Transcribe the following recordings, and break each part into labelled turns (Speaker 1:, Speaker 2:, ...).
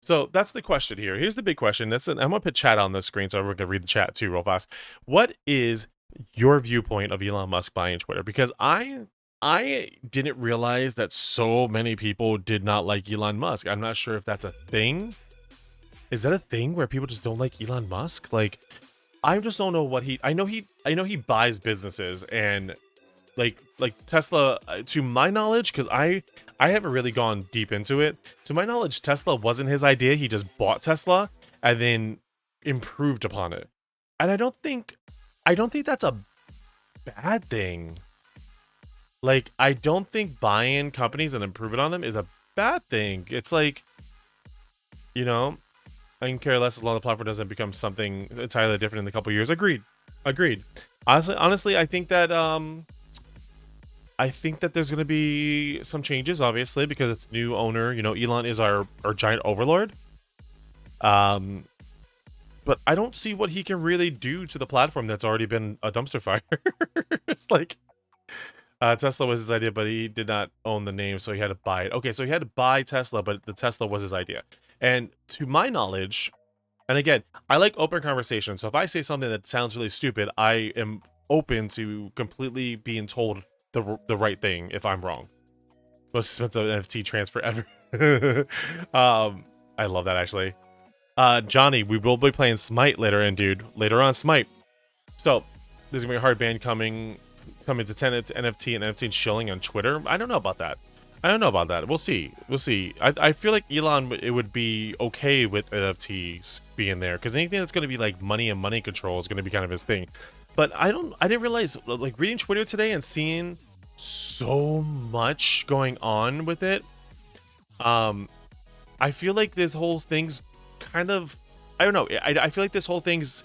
Speaker 1: So that's the question here. Here's the big question. I'm gonna put chat on the screen so everyone can read the chat too, real fast. What is your viewpoint of Elon Musk buying Twitter? Because I didn't realize that so many people did not like Elon Musk. I'm not sure if that's a thing. Is that a thing where people just don't like Elon Musk? Like, I just don't know what he. I know he buys businesses and like Tesla. To my knowledge, because I haven't really gone deep into it. To my knowledge, Tesla wasn't his idea. He just bought Tesla and then improved upon it. And I don't think that's a bad thing. Like, I don't think buying companies and improving on them is a bad thing. It's like, you know, I can care less as long as the platform doesn't become something entirely different in a couple years. Agreed. Agreed. Honestly, I think that there's going to be some changes, obviously, because it's new owner. You know, Elon is our giant overlord. Um, but I don't see what he can really do to the platform that's already been a dumpster fire. It's like Tesla was his idea, but he did not own the name, so he had to buy it. Okay, so he had to buy Tesla, but the Tesla was his idea. And to my knowledge, and again, I like open conversation. So if I say something that sounds really stupid, I am open to completely being told the right thing if I'm wrong. Most expensive NFT transfer ever. I love that actually. Johnny, we will be playing Smite later in, dude. Later on, Smite. So there's gonna be a hard ban coming to 10 NFT and NFT shilling on Twitter. I don't know about that. I don't know about that. We'll see. We'll see. I feel like Elon it would be okay with NFTs being there because anything that's going to be like money and money control is going to be kind of his thing. But I didn't realize, like, reading Twitter today and seeing so much going on with it. I feel like this whole thing's kind of, I don't know. I feel like this whole thing's,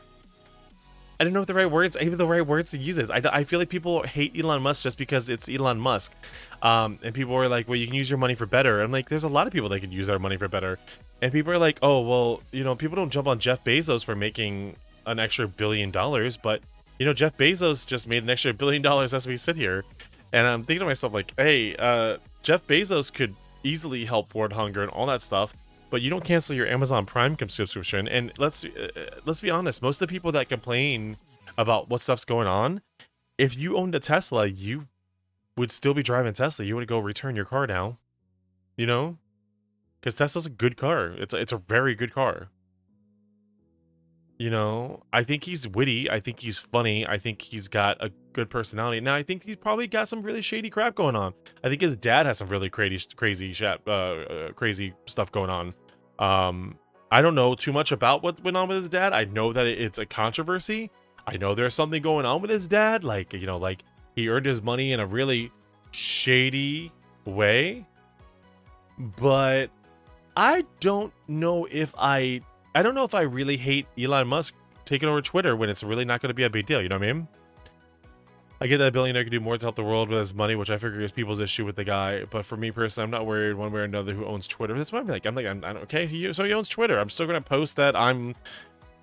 Speaker 1: I don't know what the right words, even the right words to use is. I feel like people hate Elon Musk just because it's Elon Musk. And people are like, well, you can use your money for better. I'm like, there's a lot of people that could use their money for better. And people are like, oh, well, you know, people don't jump on Jeff Bezos for making an extra $1 billion. But, you know, Jeff Bezos just made an extra $1 billion as we sit here. And I'm thinking to myself, like, hey, Jeff Bezos could easily help world hunger and all that stuff. But you don't cancel your Amazon Prime subscription. And let's be honest, most of the people that complain about what stuff's going on, if you owned a Tesla, you would still be driving Tesla. You would go return your car now, you know, because Tesla's a good car. It's a very good car. You know, I think he's witty. I think he's funny. I think he's got a good personality. Now, I think he's probably got some really shady crap going on. I think his dad has some really crazy stuff going on. I don't know too much about what went on with his dad. I know that it's a controversy. I know there's something going on with his dad. Like, you know, like he earned his money in a really shady way. But I don't know if I don't know if I really hate Elon Musk taking over Twitter when it's really not going to be a big deal. You know what I mean? I get that a billionaire could do more to help the world with his money, which I figure is people's issue with the guy. But for me personally, I'm not worried one way or another who owns Twitter. That's what I'm like. I'm okay. So he owns Twitter. I'm still going to post that I'm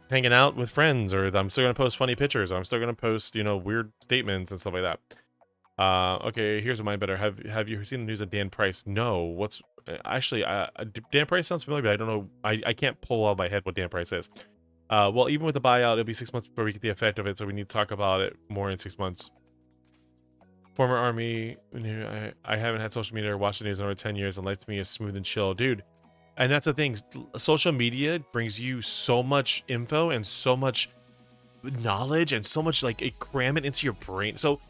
Speaker 1: hanging out with friends, or I'm still going to post funny pictures. Or I'm still going to post, you know, weird statements and stuff like that. Okay, here's a mind better. Have you seen the news of Dan Price? No. What's actually Dan Price sounds familiar, but I don't know. I can't pull out of my head what Dan Price is. Well, even with the buyout, it'll be 6 months before we get the effect of it, so we need to talk about it more in 6 months. Former army, I haven't had social media or watched the news in over 10 years, and life to me is smooth and chill, dude. And that's the thing. Social media brings you so much info and so much knowledge and so much, like, it cram it into your brain. So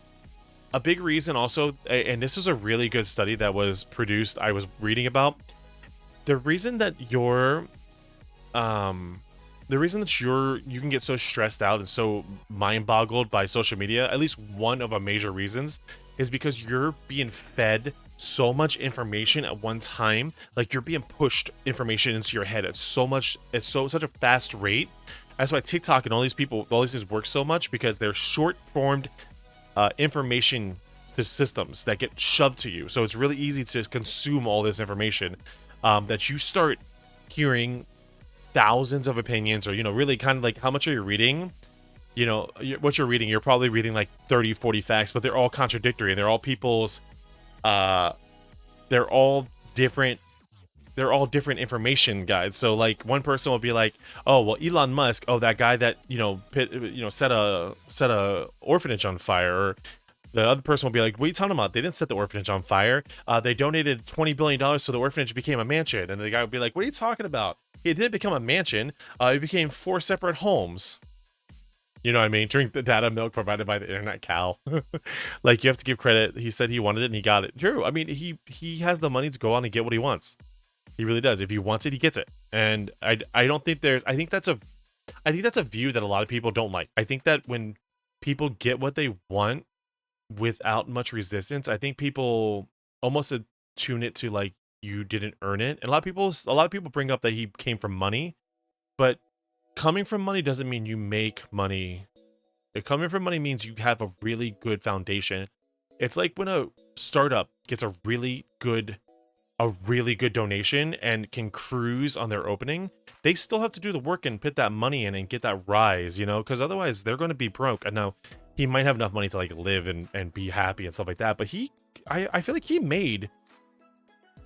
Speaker 1: a big reason also, and this is a really good study that was produced, I was reading about, the reason that you can get so stressed out and so mind boggled by social media, at least one of a major reasons, is because you're being fed so much information at one time. Like, you're being pushed information into your head at such a fast rate. That's why TikTok and all these things work so much, because they're short formed information systems that get shoved to you. So it's really easy to consume all this information, that you start hearing thousands of opinions, or, you know, really kind of like, how much are you reading? You know, what you're reading, you're probably reading like 30, 40 facts, but they're all contradictory, and they're all people's, they're all different they're all different information guides. So like one person will be like, oh well, Elon Musk, oh that guy that set a orphanage on fire. Or the other person will be like, what are you talking about? They didn't set the orphanage on fire. They donated $20 billion so the orphanage became a mansion. And the guy would be like, what are you talking about? It didn't become a mansion. It became 4 separate homes. You know what I mean? Drink the data milk provided by the internet cow. Like, you have to give credit. He said he wanted it and he got it. True. I mean, he has the money to go on and get what he wants. He really does. If he wants it, he gets it. And I don't think I think that's a view that a lot of people don't like. I think that when people get what they want without much resistance, I think people almost attune it to like you didn't earn it. And a lot of people bring up that he came from money, but coming from money doesn't mean you make money. Coming from money means you have a really good foundation. It's like when a startup gets a really good donation and can cruise on their opening, they still have to do the work and put that money in and get that rise, because otherwise they're going to be broke. And now he might have enough money to like live and be happy and stuff like that, but I feel like he made,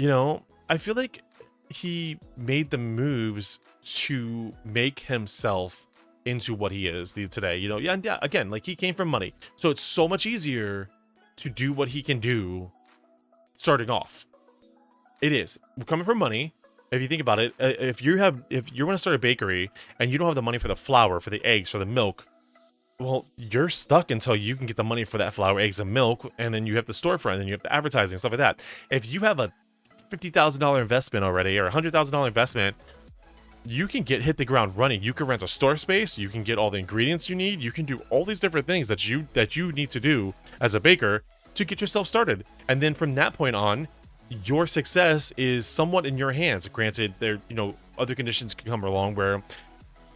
Speaker 1: I feel like he made the moves to make himself into what he is today. Yeah, again, like he came from money, so it's so much easier to do what he can do starting off. It is coming from money. If you think about it, if you want to start a bakery and you don't have the money for the flour, for the eggs, for the milk, well, you're stuck until you can get the money for that flour, eggs, and milk, and then you have the storefront and you have the advertising and stuff like that. If you have a $50,000 investment already or $100,000 investment, you can hit the ground running. You can rent a store space. You can get all the ingredients you need. You can do all these different things that you need to do as a baker to get yourself started. And then from that point on, your success is somewhat in your hands. Granted, other conditions can come along where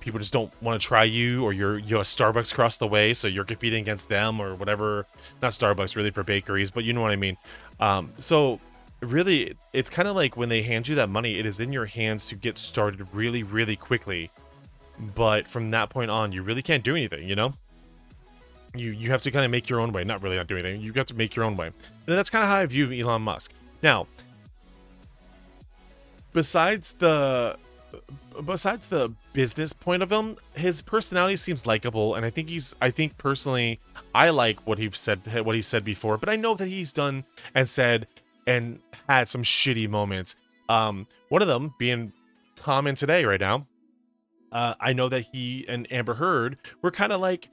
Speaker 1: people just don't want to try you, or you're a Starbucks across the way, so you're competing against them or whatever. Not Starbucks really for bakeries, but you know what I mean. So really, it's kind of like when they hand you that money, it is in your hands to get started really, really quickly. But from that point on, you really can't do anything, You have to kind of make your own way. Not really not do anything. You have to make your own way. And that's kind of how I view Elon Musk. Now, besides the business point of him, his personality seems likable, and I think personally, I like what he said before, but I know that he's done and said and had some shitty moments. One of them being common today right now. I know that he and Amber Heard were kind of like,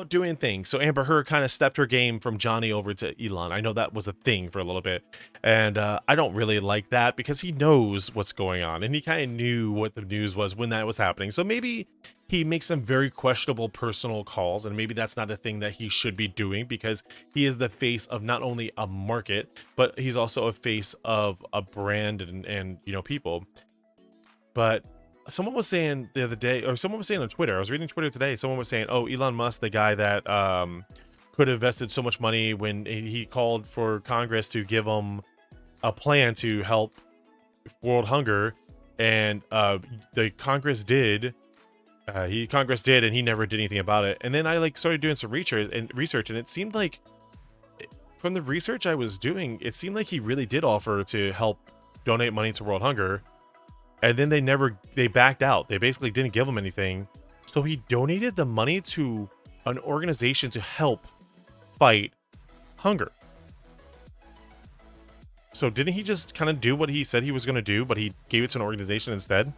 Speaker 1: doing things. So Amber Heard kind of stepped her game from Johnny over to Elon. I know that was a thing for a little bit. And I don't really like that because he knows what's going on. And he kind of knew what the news was when that was happening. So maybe he makes some very questionable personal calls. And maybe that's not a thing that he should be doing, because he is the face of not only a market, but he's also a face of a brand and people. But someone was saying the other day, or someone was saying on Twitter, I was reading Twitter today, someone was saying, oh, Elon Musk, the guy that could have invested so much money when he called for Congress to give him a plan to help world hunger, and the Congress did, and he never did anything about it. And then I started doing some research, and it seemed like, from the research I was doing, it seemed like he really did offer to help donate money to world hunger. And then they backed out. They basically didn't give him anything. So he donated the money to an organization to help fight hunger. So didn't he just kind of do what he said he was going to do, but he gave it to an organization instead?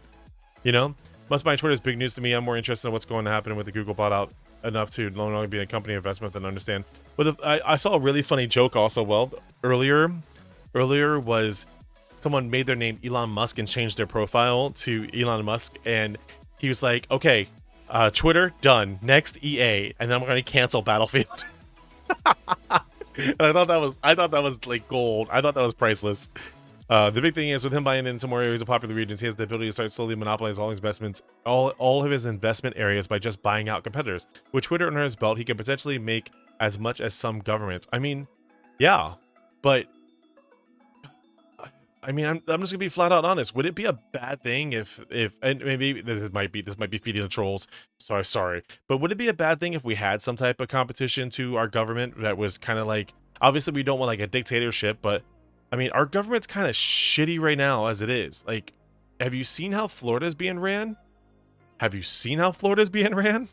Speaker 1: Must by Twitter is big news to me. I'm more interested in what's going to happen with the Google bought out enough to no longer be a company investment than understand. But I saw a really funny joke also. Well, earlier was, someone made their name Elon Musk and changed their profile to Elon Musk, and he was like, okay, Twitter done, next EA, and then I'm going to cancel Battlefield. And I thought that was like gold. I thought that was priceless. The big thing is, with him buying into more areas of popular regions, he has the ability to start slowly monopolize all his investments, all of his investment areas, by just buying out competitors. With Twitter under his belt, he could potentially make as much as some governments. I mean, yeah, but I'm just gonna be flat out honest. Would it be a bad thing if and maybe this might be feeding the trolls, so sorry, but would it be a bad thing if we had some type of competition to our government that was kind of like, obviously we don't want like a dictatorship, but I mean, our government's kind of shitty right now as it is. Like, have you seen how Florida's being ran? Have you seen how Florida's being ran?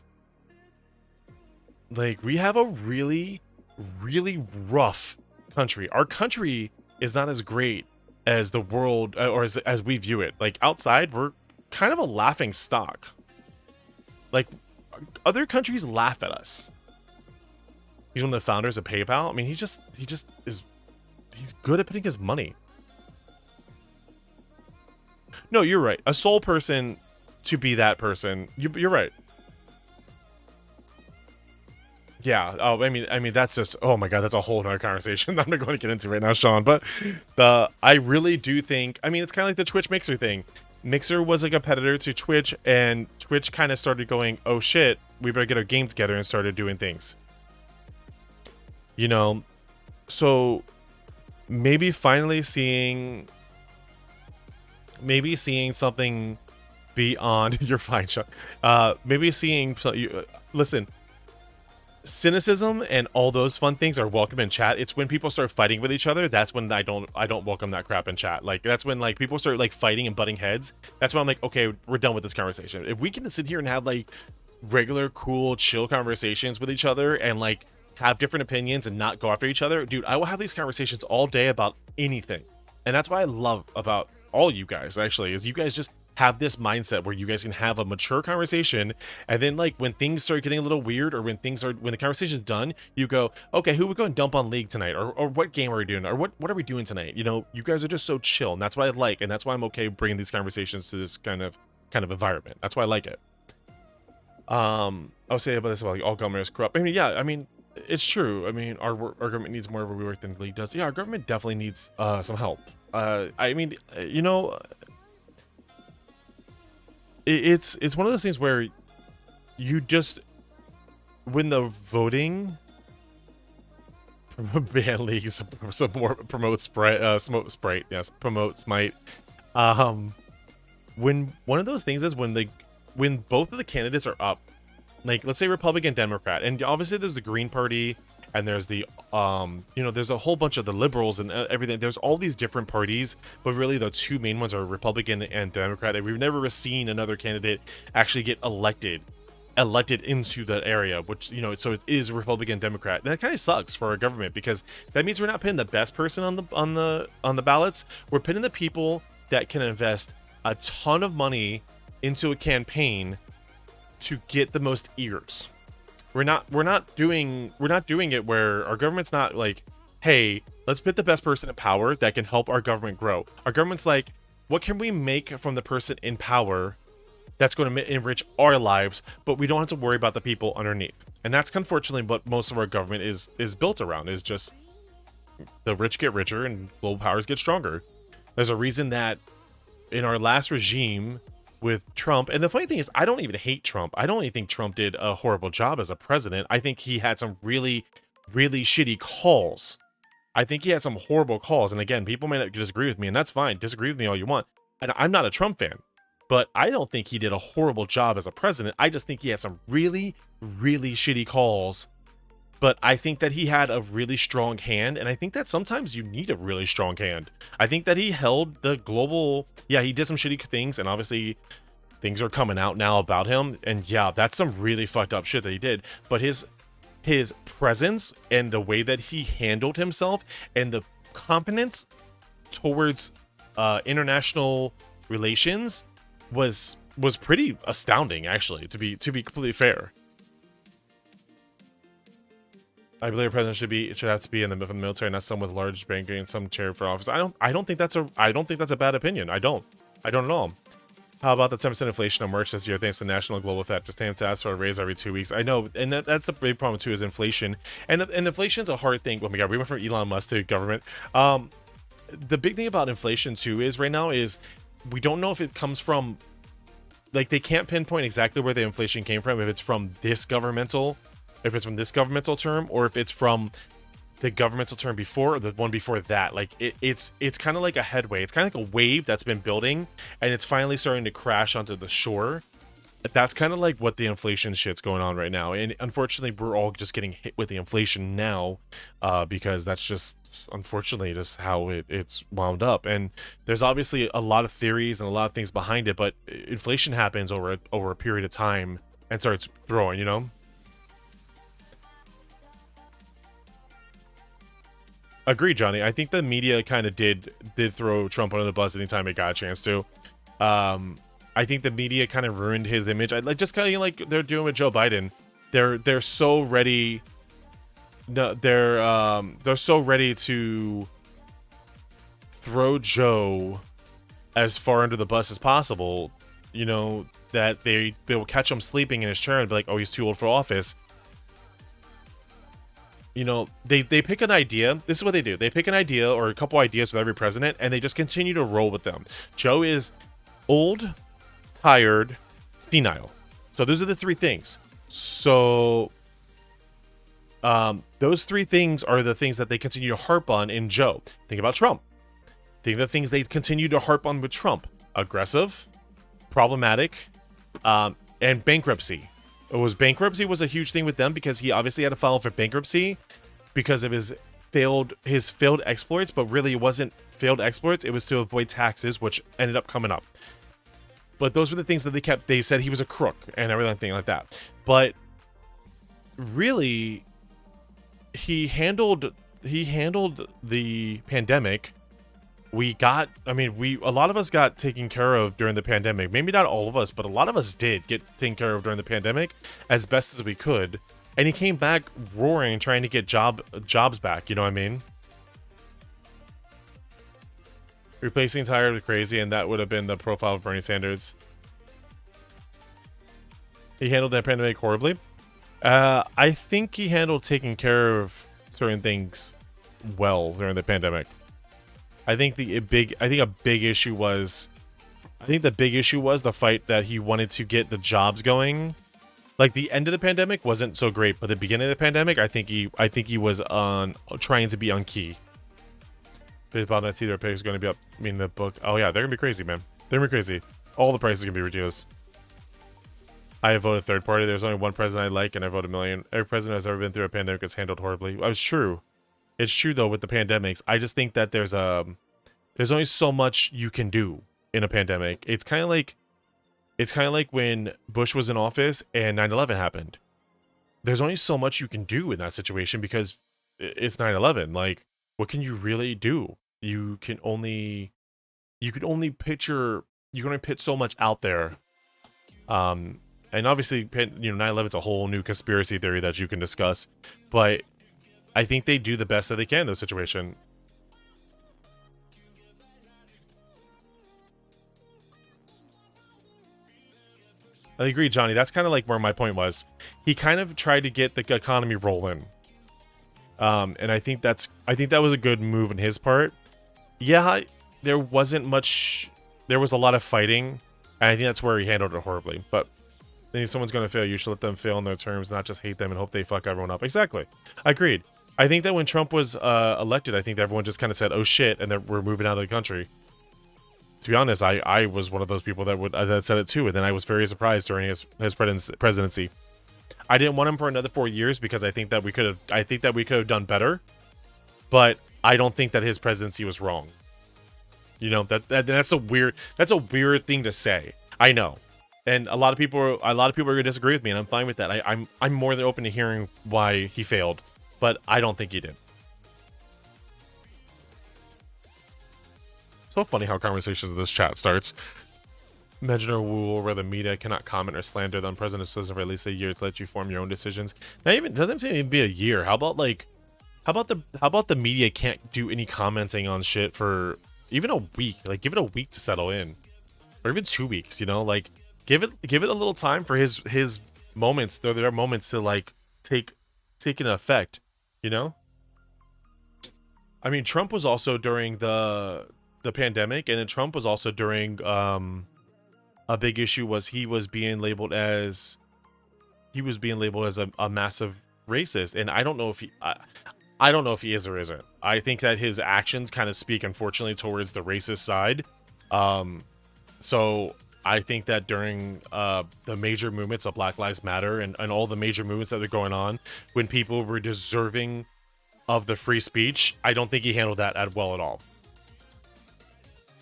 Speaker 1: Like, we have a really, really rough country. Our country is not as great as the world, or as we view it. Like, outside, we're kind of a laughing stock. Like, other countries laugh at us. He's one of the founders of PayPal. I mean, he just is, he's good at putting his money. No, you're right. A sole person to be that person. You're right. Yeah. Oh, I mean, that's just. Oh my God, that's a whole other conversation I'm not going to get into right now, Sean. But I really do think. I mean, it's kind of like the Twitch Mixer thing. Mixer was a competitor to Twitch, and Twitch kind of started going, "Oh shit, we better get our game together," and started doing things. You know, so maybe finally seeing something beyond your fine shot. Maybe seeing listen, cynicism and all those fun things are welcome in chat. It's when people start fighting with each other, that's when I don't welcome that crap in chat. Like, that's when like people start like fighting and butting heads. That's when I'm like, okay, we're done with this conversation. If we can sit here and have like regular, cool, chill conversations with each other and like have different opinions and not go after each other, dude, I will have these conversations all day about anything. And that's what I love about all you guys, actually, is you guys just have this mindset where you guys can have a mature conversation, and then like when things start getting a little weird, or when the conversation's done, you go, okay, who we go and dump on League tonight, or what game are we doing, or what are we doing tonight? You know, you guys are just so chill, and that's what I like, and that's why I'm okay bringing these conversations to this kind of environment. That's why I like it. I'll say about this about like all government is corrupt. I mean, yeah, I mean, it's true. I mean, our government needs more of a rework than the League does. Yeah, our government definitely needs some help. I mean, you know, it's one of those things where you just, when the voting ban leagues some more promote smoke Sprite, yes, promote Smite. When one of those things is when both of the candidates are up, like let's say Republican, Democrat, and obviously there's the Green Party, and there's the you know, there's a whole bunch of the liberals and everything. There's all these different parties, but really the two main ones are Republican and Democrat. And we've never seen another candidate actually get elected into the area, which, you know, so it is Republican, Democrat. And that kind of sucks for our government, because that means we're not putting the best person on the ballots. We're putting the people that can invest a ton of money into a campaign to get the most ears. We're not doing it where our government's not like, hey, let's put the best person in power that can help our government grow. Our government's like, what can we make from the person in power that's going to enrich our lives, but we don't have to worry about the people underneath. And that's unfortunately what most of our government is built around, is just the rich get richer and global powers get stronger. There's a reason that in our last regime with Trump, and the funny thing is, I don't even hate Trump. I don't even think Trump did a horrible job as a president. I think he had some really, really shitty calls. I think he had some horrible calls. And again, people may not disagree with me, and that's fine. Disagree with me all you want. And I'm not a Trump fan, but I don't think he did a horrible job as a president. I just think he had some really, really shitty calls. But I think that he had a really strong hand, and I think that sometimes you need a really strong hand. I think that he held the global... Yeah, he did some shitty things, and obviously things are coming out now about him, and yeah, that's some really fucked up shit that he did. But his presence and the way that he handled himself and the competence towards international relations was pretty astounding, actually, to be completely fair. I believe a president should have to be in the military, not someone with large banking and some chair for office. I don't think that's a bad opinion. I don't at all. How about the 10% inflation on merch this year thanks to national global effect? Just have to ask for a raise every 2 weeks. I know, and that's the big problem too, is inflation. And inflation's a hard thing. Oh my God, we went from Elon Musk to government. The big thing about inflation too is right now is we don't know if it comes from, like, they can't pinpoint exactly where the inflation came from, if it's from this governmental term, or if it's from the governmental term before, or the one before that. Like, it's kind of like a headway. It's kind of like a wave that's been building, and it's finally starting to crash onto the shore. That's kind of like what the inflation shit's going on right now, and unfortunately we're all just getting hit with the inflation now, because that's just unfortunately just how it's wound up. And there's obviously a lot of theories and a lot of things behind it, but inflation happens over a period of time and starts throwing, you know. Agree, Johnny. I think the media kind of did throw Trump under the bus anytime it got a chance to. um I think the media kind of ruined his image. I like, just kind of like they're doing with Joe Biden. They're so ready. No, they're so ready to throw Joe as far under the bus as possible. You know, that they will catch him sleeping in his chair and be like, "Oh, he's too old for office." You know, they pick an idea. This is what they do. They pick an idea or a couple ideas with every president, and they just continue to roll with them. Joe is old, tired, senile. So those are the three things. So those three things are the things that they continue to harp on in Joe. Think about Trump. Think of the things they continue to harp on with Trump: aggressive, problematic, and bankruptcy. Bankruptcy was a huge thing with them because he obviously had to file for bankruptcy because of his failed exploits, but really it wasn't failed exploits. It was to avoid taxes, which ended up coming up. But those were the things that they said he was a crook and everything like that. But really, he handled the pandemic. A lot of us got taken care of during the pandemic. Maybe not all of us, but a lot of us did get taken care of during the pandemic as best as we could. And he came back roaring, trying to get jobs back. You know what I mean? Replacing tired with crazy, and that would have been the profile of Bernie Sanders. He handled that pandemic horribly. I think he handled taking care of certain things well during the pandemic. I think the big issue was the fight that he wanted to get the jobs going. Like, the end of the pandemic wasn't so great, but the beginning of the pandemic, I think he was on trying to be on key. Baseball net their picks going to be up. I mean, the book. Oh yeah, they're gonna be crazy, man. They're gonna be crazy. All the prices are gonna be ridiculous. I have voted third party. There's only one president I like, and I voted a million. Every president has ever been through a pandemic is handled horribly. It's true. It's true though with the pandemics. I just think that there's only so much you can do in a pandemic. It's kind of like when Bush was in office and 9/11 happened. There's only so much you can do in that situation because it's 9/11. Like, what can you really do? You can only put so much out there. And obviously, 9/11 is a whole new conspiracy theory that you can discuss, but I think they do the best that they can in those situations. I agree, Johnny. That's kind of like where my point was. He kind of tried to get the economy rolling. And I think that was a good move on his part. Yeah, there wasn't much. There was a lot of fighting, and I think that's where he handled it horribly. But if someone's going to fail, you should let them fail on their terms, not just hate them and hope they fuck everyone up. Exactly. Agreed. I think that when Trump was elected, I think that everyone just kind of said, "Oh shit," and that we're moving out of the country. To be honest, I was one of those people that said it too, and then I was very surprised during his presidency. I didn't want him for another 4 years because I think that we could have done better, but I don't think that his presidency was wrong. You know, that's a weird thing to say. I know, and a lot of people are gonna disagree with me, and I'm fine with that. I'm more than open to hearing why he failed, but I don't think he did. So funny how conversations in this chat starts. Imagine a rule where the media cannot comment or slander the president says for at least a year to let you form your own decisions. Not even doesn't seem to be a year. How about the media can't do any commenting on shit for even a week? Like, give it a week to settle in, or even 2 weeks. You know, like give it a little time for his moments. Though there are moments to like take an effect. You know, I mean, Trump was also during the pandemic, and then Trump was also during a big issue was he was being labeled as a massive racist, and I don't know if he is or isn't. I think that his actions kind of speak, unfortunately, towards the racist side. So I think that during the major movements of Black Lives Matter and all the major movements that are going on, when people were deserving of the free speech, I don't think he handled that well at all.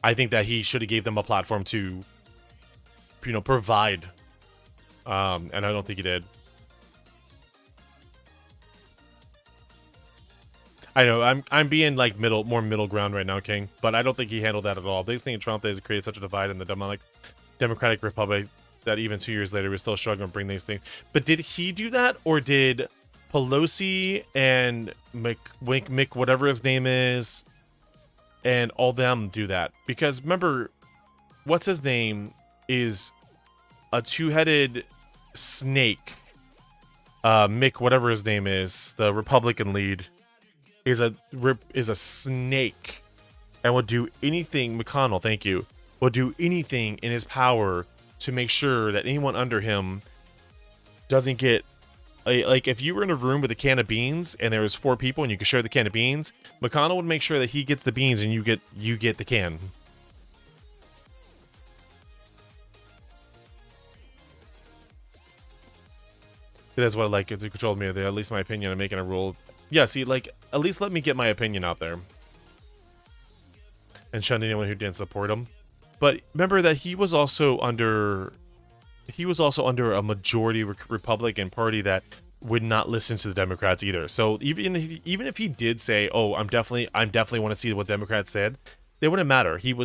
Speaker 1: I think that he should have gave them a platform to, provide. And I don't think he did. I know I'm being like more middle ground right now, King, but I don't think he handled that at all. The biggest thing in Trump is created such a divide in the Democratic Republic that even 2 years later we're still struggling to bring these things. But did he do that, or did Pelosi and Mick whatever his name is, and all them do that? Because remember, what's his name is a two-headed snake. Mick whatever his name is, the Republican lead, is a snake and will do anything. McConnell, thank you, will do anything in his power to make sure that anyone under him doesn't get like if you were in a room with a can of beans and there was 4 people and you could share the can of beans, McConnell would make sure that he gets the beans and you get the can. That's what I like, to control me, at least my opinion on making a rule. Yeah, see, like, at least let me get my opinion out there. And shun anyone who didn't support him. But remember that he was also under a majority Republican Party that would not listen to the Democrats either. So even if he did say, "Oh, I'm definitely want to see what Democrats said," it wouldn't matter. He'd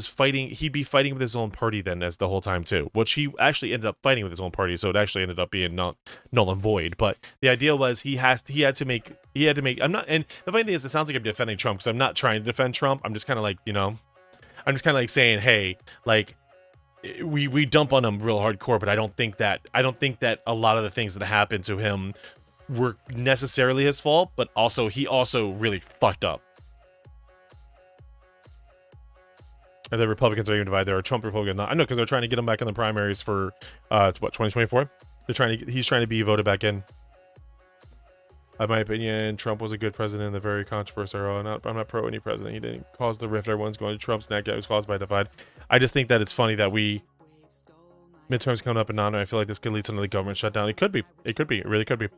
Speaker 1: be fighting with his own party then as the whole time too, which he actually ended up fighting with his own party. So it actually ended up being null and void. But the idea was he had to make. I'm not. And the funny thing is, it sounds like I'm defending Trump because I'm not trying to defend Trump. I'm just kind of like, I'm just kind of like saying, hey, like, we dump on him real hardcore, but I don't think that a lot of the things that happened to him were necessarily his fault. But also, he also really fucked up. And the Republicans are even divided. There are Trump Republicans. I know, because they're trying to get him back in the primaries for 2024. He's trying to be voted back in. In my opinion, Trump was a good president in the very controversial era. I'm not pro any president. He didn't cause the rift everyone's going to Trump's neck. That was caused by divide. I just think that it's funny that midterms coming up in Nana. I feel like this could lead to another government shutdown. It could be. It really could be.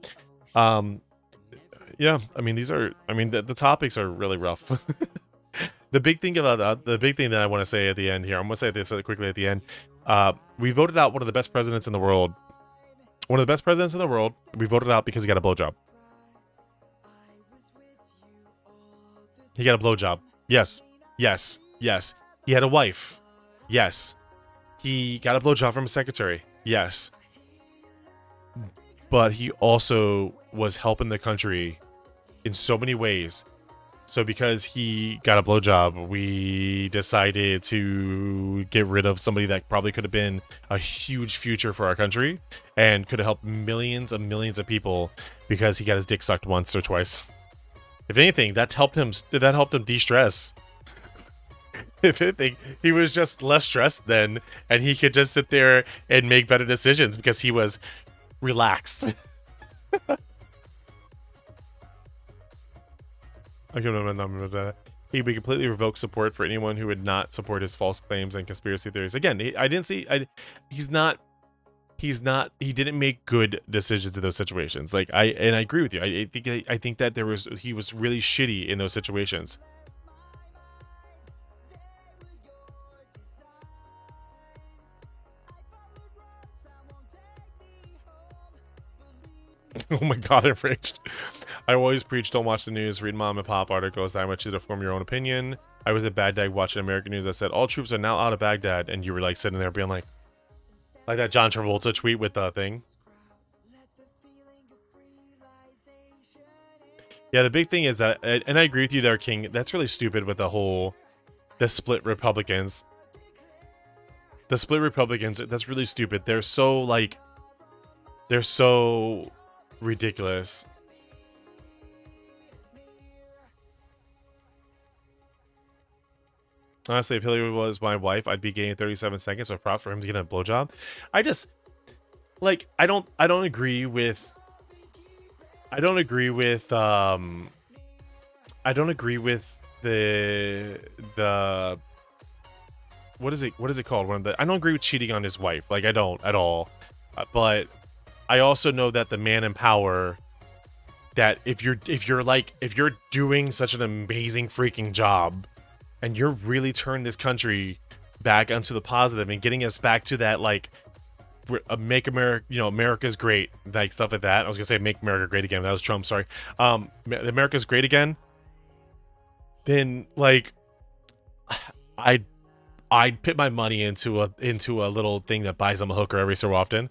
Speaker 1: Yeah. I mean, the topics are really rough. The big thing that I want to say at the end here, I'm going to say this quickly at the end. We voted out one of the best presidents in the world. One of the best presidents in the world. We voted out because he got a blowjob. He got a blowjob. Yes. He had a wife. Yes. He got a blowjob from a secretary. Yes. But he also was helping the country in so many ways. So because he got a blowjob, we decided to get rid of somebody that probably could have been a huge future for our country and could have helped millions of people because he got his dick sucked once or twice. If anything, that helped him de-stress. If anything, he was just less stressed then, and he could just sit there and make better decisions because he was relaxed. He would completely revoke support for anyone who would not support his false claims and conspiracy theories. Again, he didn't make good decisions in those situations. Like I agree with you. I think that he was really shitty in those situations. Oh my god, I'm raged. I always preach, don't watch the news, read mom and pop articles. I want you to form your own opinion. I was at Baghdad watching American news that said all troops are now out of Baghdad, and you were like sitting there being like that John Travolta tweet with the thing. Yeah, the big thing is that, and I agree with you there, King, that's really stupid with the split Republicans. The split Republicans, that's really stupid. They're so ridiculous. Honestly, if Hillary was my wife, I'd be gaining 37 seconds of prop for him to get a blowjob. I just I don't agree with the what is it called? One of the I don't agree with cheating on his wife. Like, I don't at all. But I also know that the man in power, that if you're doing such an amazing freaking job and you're really turning this country back onto the positive and getting us back to that, like, make America, America's great, like stuff like that. I was gonna say make America great again. That was Trump. Sorry. America's great again. Then, like, I'd put my money into a little thing that buys him a hooker every so often.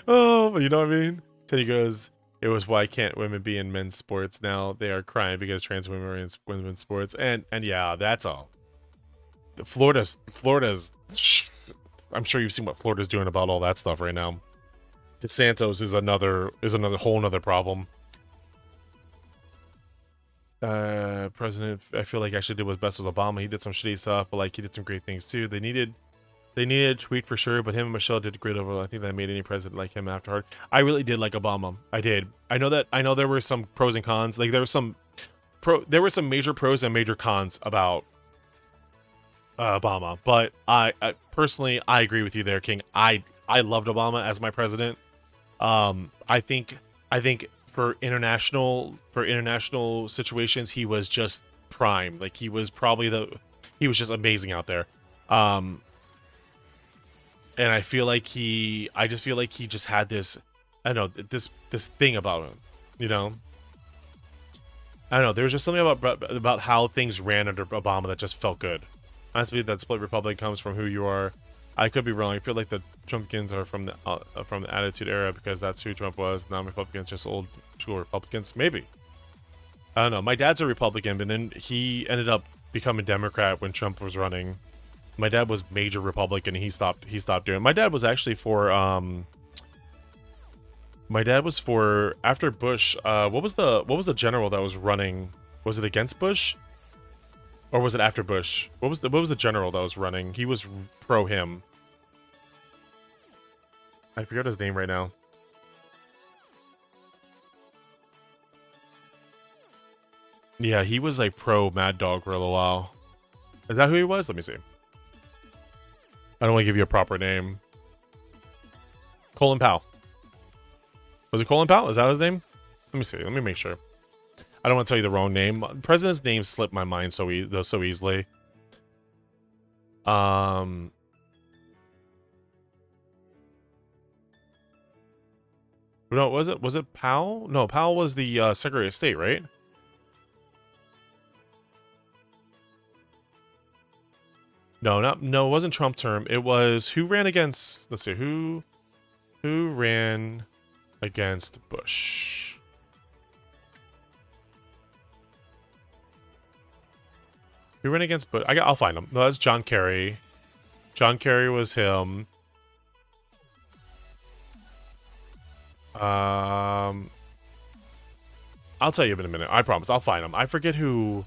Speaker 1: Oh, you know what I mean? Then he goes, "It was why can't women be in men's sports now? They are crying because trans women are in women's sports." And yeah, that's all. Florida's. I'm sure you've seen what Florida's doing about all that stuff right now. DeSantis is another whole nother problem. President, I feel like actually did what's best with Obama. He did some shitty stuff, but like he did some great things too. They needed a tweet for sure, but him and Michelle did great overall. I think that made any president like him after hard. I really did like Obama. I did. I know there were some pros and cons. Like there were some major pros and major cons about Obama, but I personally I agree with you there, King. I loved Obama as my president. I think for international situations he was just prime. Like he was just amazing out there. And I just feel like he just had this, I don't know, this thing about him, you know. I don't know. There was just something about how things ran under Obama that just felt good. Honestly, that split Republic comes from who you are. I could be wrong. I feel like the Trumpkins are from the Attitude Era because that's who Trump was. Now Republicans just old school Republicans. Maybe. I don't know. My dad's a Republican, but then he ended up becoming Democrat when Trump was running. My dad was major Republican. And he stopped doing it. My dad was actually for My dad was for after Bush. What was the general that was running? Was it against Bush? Or was it after Bush? What was the general that was running? He was pro him. I forgot his name right now. Yeah, he was like pro Mad Dog for a little while. Is that who he was? Let me see. I don't want to give you a proper name. Colin Powell. Was it Colin Powell? Is that his name? Let me see. Let me make sure. I don't want to tell you the wrong name. President's name slipped my mind so easily. No, was it Powell? No, Powell was the Secretary of State, right? No, it wasn't Trump term. It was who ran against, let's see, who ran against Bush? Who ran against Bush? I'll find him. No, that's John Kerry. John Kerry was him. I'll tell you in a minute. I promise. I'll find him. I forget who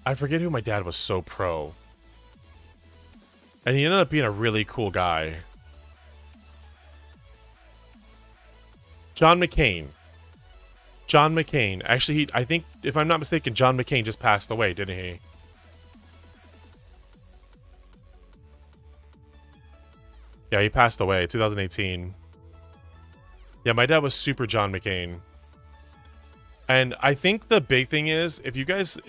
Speaker 1: my dad was so pro. And he ended up being a really cool guy. John McCain. John McCain. Actually, I think, if I'm not mistaken, John McCain just passed away, didn't he? Yeah, he passed away, 2018. Yeah, my dad was super John McCain. And I think the big thing is, if you guys...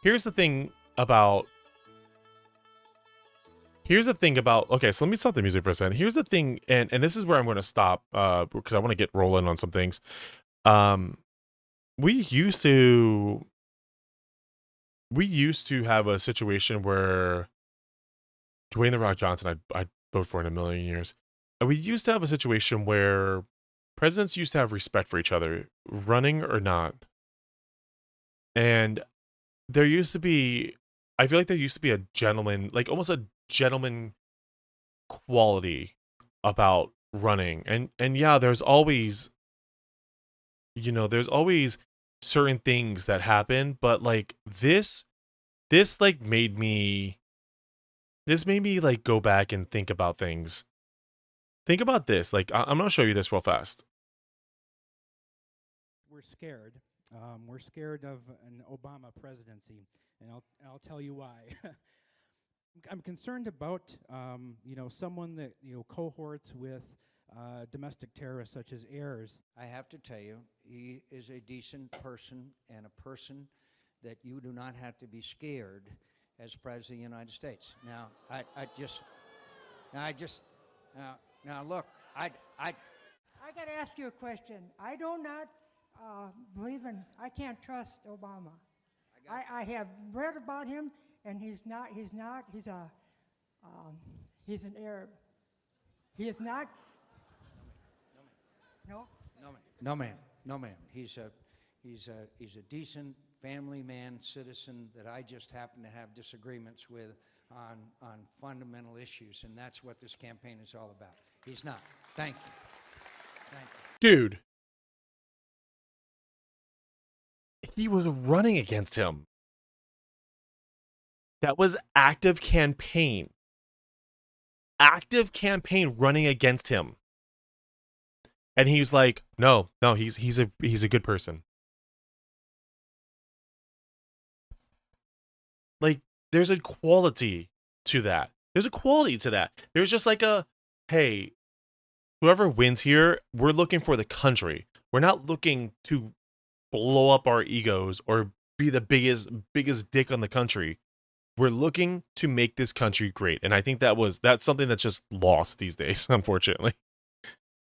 Speaker 1: here's the thing about... Okay, so let me stop the music for a second. Here's the thing, and this is where I'm going to stop, because I want to get rolling on some things. We used to have a situation where Dwayne The Rock Johnson, I'd vote for in a million years. We used to have a situation where presidents used to have respect for each other, running or not. And there used to be, I feel like there used to be a gentleman, like almost a gentleman quality about running. And yeah, there's always, there's always certain things that happen, but like this made me like go back and think about things think about this. Like, I'm gonna show you this real fast.
Speaker 2: We're scared. We're scared of an Obama presidency, and I'll tell you why. I'm concerned about someone that cohorts with domestic terrorists such as heirs.
Speaker 3: I have to tell you, he is a decent person and a person that you do not have to be scared as President of the United States. Now, now look, I
Speaker 4: got to ask you a question. I do not believe in, I can't trust Obama. I have read about him, and he's an Arab. He is not. No?
Speaker 3: No, ma'am. He's a decent family man, citizen that I just happen to have disagreements with on fundamental issues, and that's what this campaign is all about. He's not. Thank you.
Speaker 1: Dude, he was running against him. That was active campaign running against him. And he was like, no, he's a good person. Like, there's a quality to that. There's just like hey, whoever wins here, we're looking for the country. We're not looking to blow up our egos or be the biggest dick on the country. We're looking to make this country great. And I think that's something that's just lost these days, unfortunately.